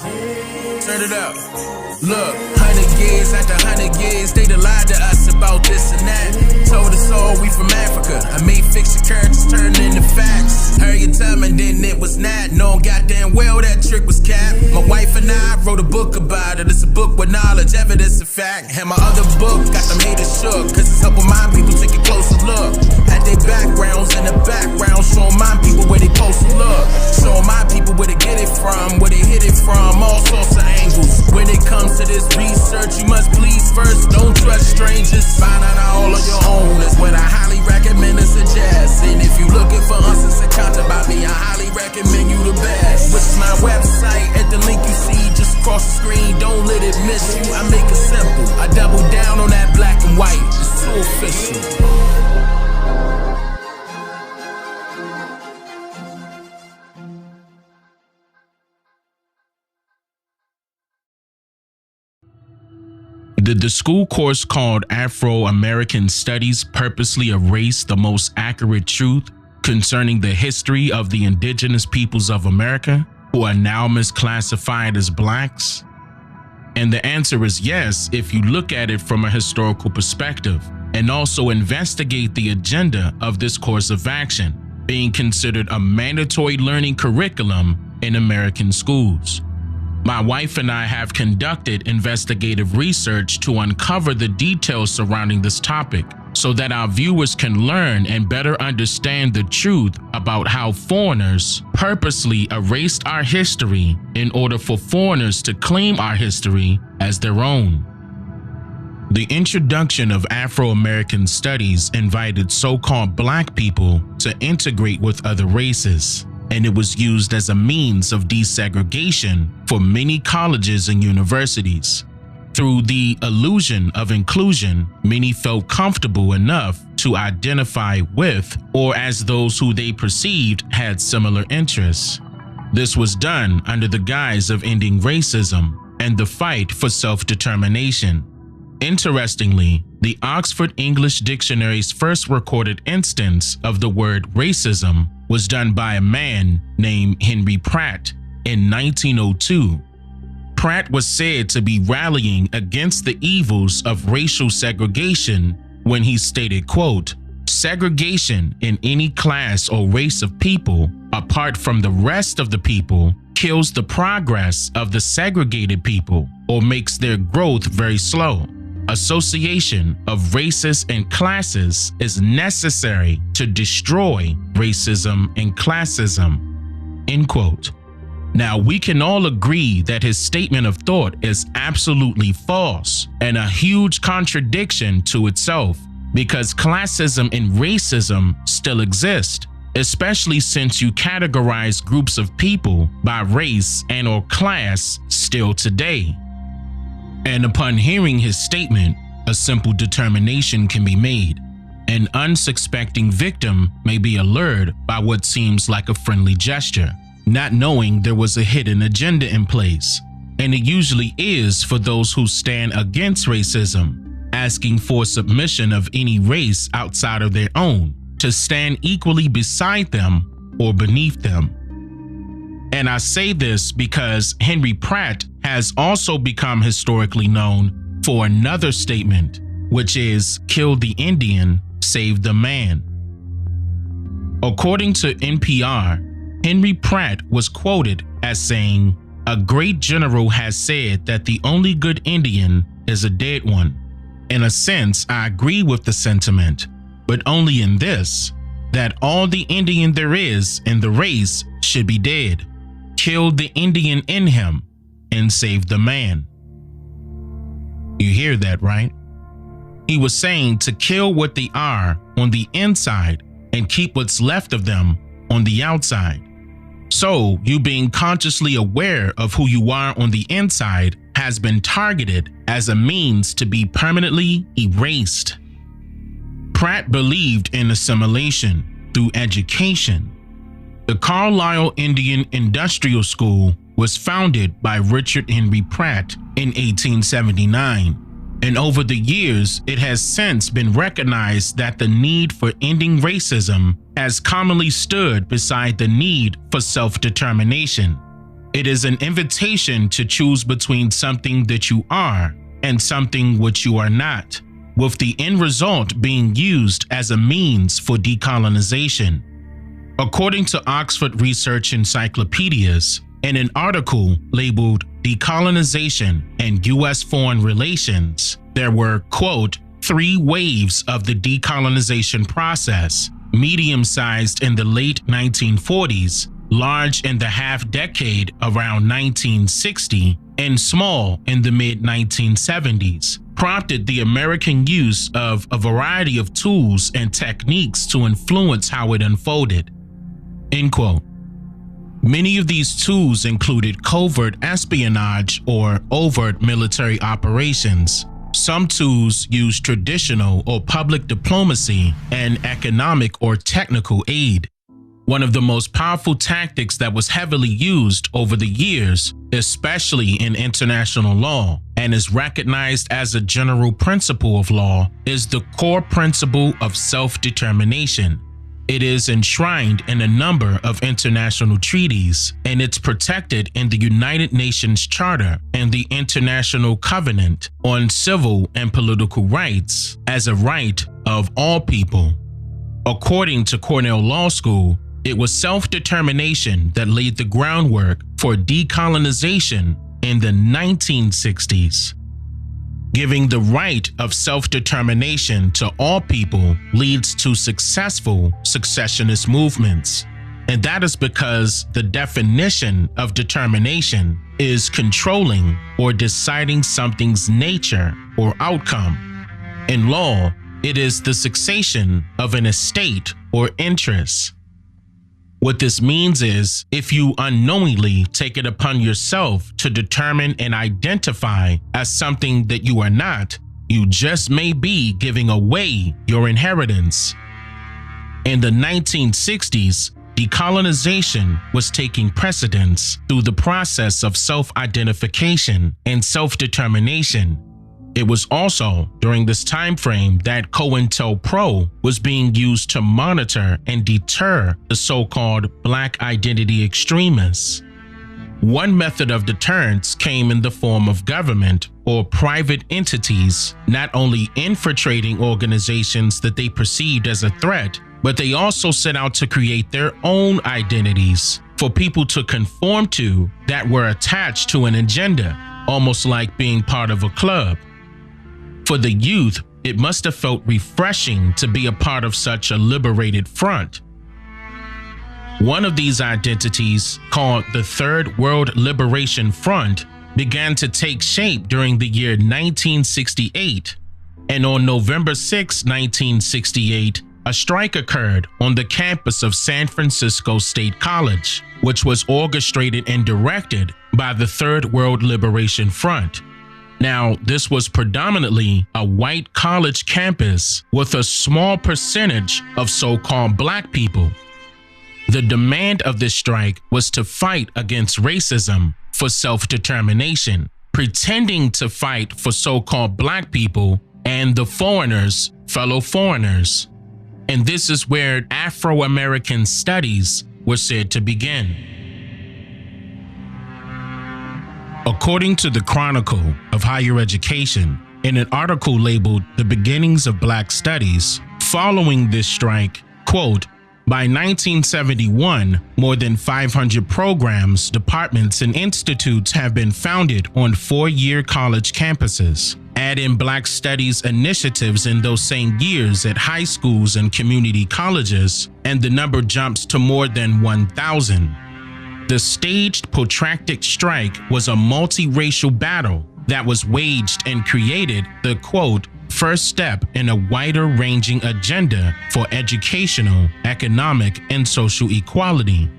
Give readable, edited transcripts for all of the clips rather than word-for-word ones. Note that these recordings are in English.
Turn it up. Look, 100 years after 100 years, they done lied to us about this and that. Told us all we from Africa. I made fiction characters turn into facts. Heard you tell me then it was not. Knowing goddamn well that trick was cap. My wife and I wrote a book about it. It's a book with knowledge, evidence, and fact. And my other book got them haters shook, cause it's helping my people take a closer look at their backgrounds in the background, showing my people where they supposed to look. Showing my people where they get it from, where they hit it from, all sorts of angles. When it comes to this research, you must please first, don't trust strangers. Find out all on your own is what I highly recommend and suggest. And if you looking for answers and content about me, I highly recommend you the best. Which is my website at the link you see just across the screen. Don't let it miss you. I make it simple. I double down on that black and white. It's too official. Did the school course called Afro-American Studies purposely erase the most accurate truth concerning the history of the indigenous peoples of America, who are now misclassified as blacks? And the answer is yes, if you look at it from a historical perspective and also investigate the agenda of this course of action, being considered a mandatory learning curriculum in American schools. My wife and I have conducted investigative research to uncover the details surrounding this topic so that our viewers can learn and better understand the truth about how foreigners purposely erased our history in order for foreigners to claim our history as their own. The introduction of Afro-American studies invited so-called black people to integrate with other races, and it was used as a means of desegregation for many colleges and universities. Through the illusion of inclusion, many felt comfortable enough to identify with or as those who they perceived had similar interests. This was done under the guise of ending racism and the fight for self-determination. Interestingly, the Oxford English Dictionary's first recorded instance of the word racism was done by a man named Henry Pratt in 1902. Pratt was said to be rallying against the evils of racial segregation when he stated, quote, "Segregation in any class or race of people, apart from the rest of the people, kills the progress of the segregated people or makes their growth very slow. Association of races and classes is necessary to destroy racism and classism." End quote. Now, we can all agree that his statement of thought is absolutely false and a huge contradiction to itself, because classism and racism still exist, especially since you categorize groups of people by race and or class still today. And upon hearing his statement, a simple determination can be made. An unsuspecting victim may be allured by what seems like a friendly gesture, not knowing there was a hidden agenda in place. And it usually is for those who stand against racism, asking for submission of any race outside of their own, to stand equally beside them or beneath them. And I say this because Henry Pratt has also become historically known for another statement, which is "kill the Indian, save the man." According to NPR, Henry Pratt was quoted as saying, "A great general has said that the only good Indian is a dead one. In a sense, I agree with the sentiment, but only in this, that all the Indian there is in the race should be dead. Kill the Indian in him and save the man." You hear that, right? He was saying to kill what they are on the inside and keep what's left of them on the outside. So, you being consciously aware of who you are on the inside has been targeted as a means to be permanently erased. Pratt believed in assimilation through education. The Carlisle Indian Industrial School was founded by Richard Henry Pratt in 1879, and over the years it has since been recognized that the need for ending racism has commonly stood beside the need for self-determination. It is an invitation to choose between something that you are and something which you are not, with the end result being used as a means for decolonization. According to Oxford Research Encyclopedias, in an article labeled Decolonization and U.S. Foreign Relations, there were, quote, 3 waves of the decolonization process, medium-sized in the late 1940s, large in the half-decade around 1960, and small in the mid-1970s, prompted the American use of a variety of tools and techniques to influence how it unfolded. End quote. Many of these tools included covert espionage or overt military operations. Some tools used traditional or public diplomacy and economic or technical aid. One of the most powerful tactics that was heavily used over the years, especially in international law, and is recognized as a general principle of law, is the core principle of self-determination. It is enshrined in a number of international treaties, and it's protected in the United Nations Charter and the International Covenant on Civil and Political Rights as a right of all people. According to Cornell Law School, it was self-determination that laid the groundwork for decolonization in the 1960s. Giving the right of self-determination to all people leads to successful successionist movements. And that is because the definition of determination is controlling or deciding something's nature or outcome. In law, it is the cessation of an estate or interest. What this means is, if you unknowingly take it upon yourself to determine and identify as something that you are not, you just may be giving away your inheritance. In the 1960s, decolonization was taking precedence through the process of self-identification and self-determination. It was also during this time frame that COINTELPRO was being used to monitor and deter the so-called Black identity extremists. One method of deterrence came in the form of government or private entities not only infiltrating organizations that they perceived as a threat, but they also set out to create their own identities for people to conform to that were attached to an agenda, almost like being part of a club. For the youth, it must have felt refreshing to be a part of such a liberated front. One of these identities, called the Third World Liberation Front, began to take shape during the year 1968, and on November 6, 1968, a strike occurred on the campus of San Francisco State College, which was orchestrated and directed by the Third World Liberation Front. Now, this was predominantly a white college campus with a small percentage of so-called Black people. The demand of this strike was to fight against racism for self-determination, pretending to fight for so-called Black people and the foreigners, fellow foreigners. And this is where Afro-American studies were said to begin. According to the Chronicle of Higher Education, in an article labeled The Beginnings of Black Studies, following this strike, quote, by 1971, more than 500 programs, departments, and institutes have been founded on 4-year college campuses. Add in Black Studies initiatives in those same years at high schools and community colleges, and the number jumps to more than 1,000. The staged protracted strike was a multiracial battle that was waged and created the, quote, first step in a wider-ranging agenda for educational, economic, and social equality.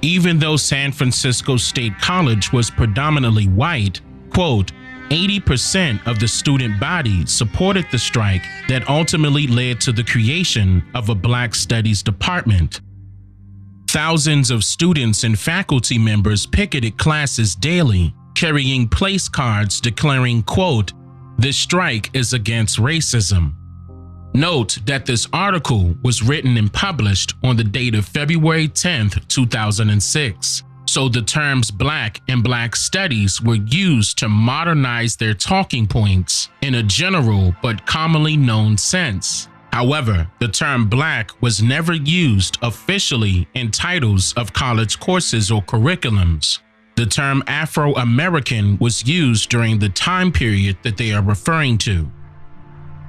Even though San Francisco State College was predominantly white, quote, 80% of the student body supported the strike that ultimately led to the creation of a Black Studies department. Thousands of students and faculty members picketed classes daily, carrying place cards declaring, quote, "This strike is against racism." Note that this article was written and published on the date of February 10th, 2006. so the terms Black and Black studies were used to modernize their talking points in a general but commonly known sense. However, the term Black was never used officially in titles of college courses or curriculums. The term Afro-American was used during the time period that they are referring to.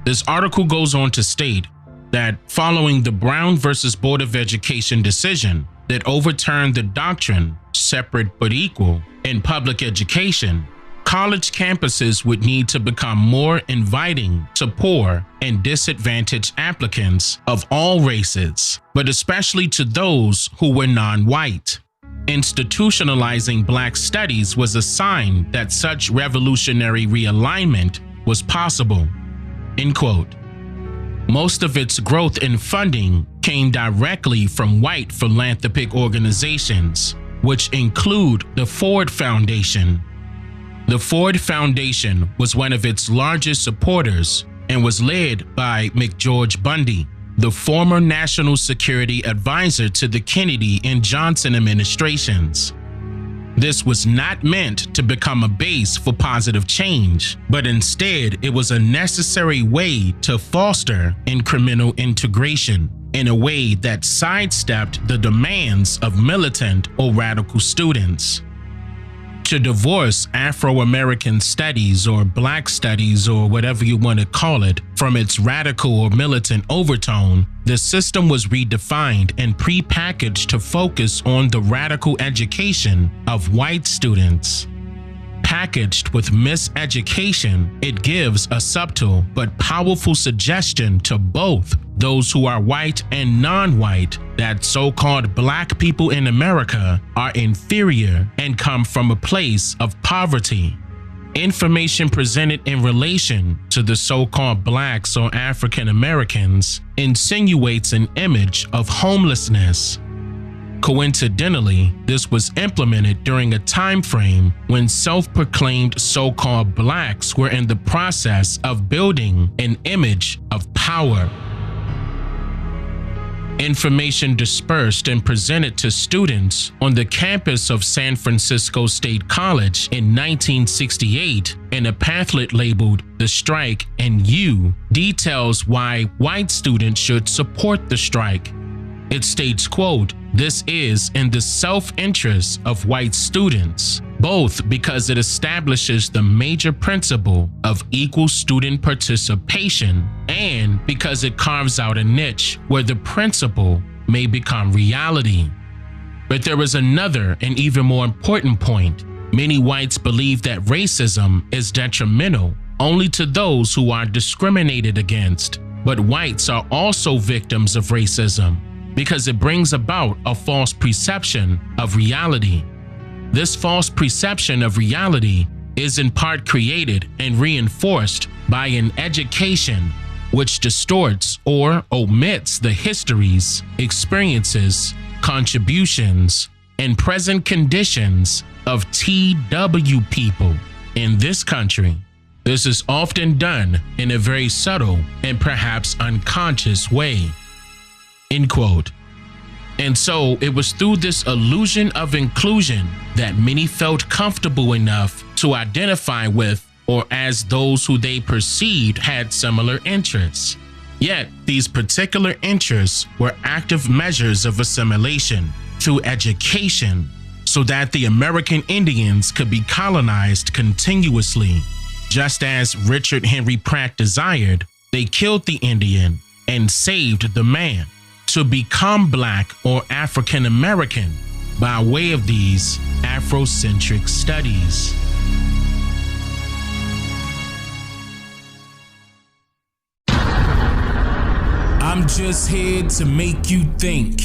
This article goes on to state that following the Brown versus Board of Education decision that overturned the doctrine, separate but equal, in public education, college campuses would need to become more inviting to poor and disadvantaged applicants of all races, but especially to those who were non-white. Institutionalizing Black studies was a sign that such revolutionary realignment was possible. End quote. Most of its growth in funding came directly from white philanthropic organizations, which include the Ford Foundation. The Ford Foundation was one of its largest supporters and was led by McGeorge Bundy, the former National Security Advisor to the Kennedy and Johnson administrations. This was not meant to become a base for positive change, but instead it was a necessary way to foster incremental integration in a way that sidestepped the demands of militant or radical students. To divorce Afro-American studies or Black studies or whatever you want to call it from its radical or militant overtone, the system was redefined and prepackaged to focus on the radical education of white students. Packaged with miseducation, it gives a subtle but powerful suggestion to both those who are white and non-white that so-called Black people in America are inferior and come from a place of poverty. Information presented in relation to the so-called Blacks or African Americans insinuates an image of homelessness. Coincidentally, this was implemented during a time frame when self-proclaimed so-called Blacks were in the process of building an image of power. Information dispersed and presented to students on the campus of San Francisco State College in 1968 in a pamphlet labeled "The Strike and You" details why white students should support the strike. It states, quote, "This is in the self-interest of white students, both because it establishes the major principle of equal student participation and because it carves out a niche where the principle may become reality." But there is another and even more important point. Many whites believe that racism is detrimental only to those who are discriminated against, but whites are also victims of racism because it brings about a false perception of reality. This false perception of reality is in part created and reinforced by an education which distorts or omits the histories, experiences, contributions, and present conditions of TW people in this country. This is often done in a very subtle and perhaps unconscious way. End quote. And so it was through this illusion of inclusion that many felt comfortable enough to identify with or as those who they perceived had similar interests. Yet these particular interests were active measures of assimilation through education so that the American Indians could be colonized continuously. Just as Richard Henry Pratt desired, they killed the Indian and saved the man to become Black or African American by way of these Afrocentric studies. I'm just here to make you think.